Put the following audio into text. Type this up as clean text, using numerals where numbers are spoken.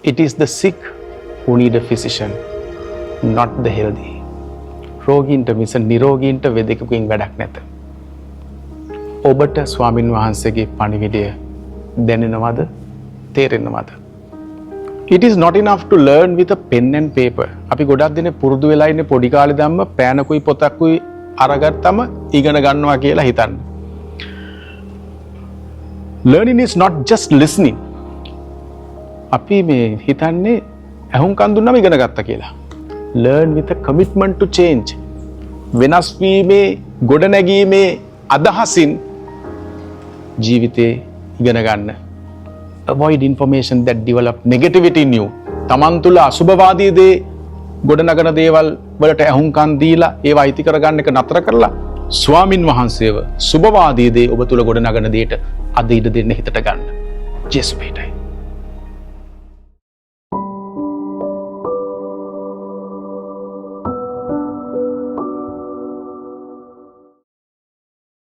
It is the sick who need a physician, not the healthy. රෝගීන්ට මිස නිරෝගීන්ට වෙදෙකකින් වැඩක් නැත. ඔබට ස්වාමින් වහන්සේගේ පණිවිඩය දැනෙනවද? තේරෙනවද? It is not enough to learn with a pen and paper. අපි ගොඩක් දෙනෙක් පුරුදු වෙලා ඉන්නේ පොඩි කාලේ ධම්ම පෑනකුයි පොතකුයි අරගත්තම ඉගෙන ගන්නවා කියලා හිතන්න. Learning is not just listening. අපි මේ හිතන්නේ ඇහුම්කන් දුන්නම ඉගෙන ගත්තා කියලා. Learn with a commitment to change. වෙනස් වීමේ ගොඩනැගීමේ අදහසින් ජීවිතේ ඉගෙන ගන්න. Avoid information that develop negativity in you. තමන් තුළ අසුභවාදී දේ ගොඩනගන දේවල් වලට ඇහුම්කන් දීලා ඒවා අයිති කරගන්න එක නතර කරලා ස්වාමින් වහන්සේව සුභවාදී දේ ඔබ තුළ ගොඩනගන දේට අද ඉඩ දෙන්න හිතට ගන්න. ජේසුස් පිටයි.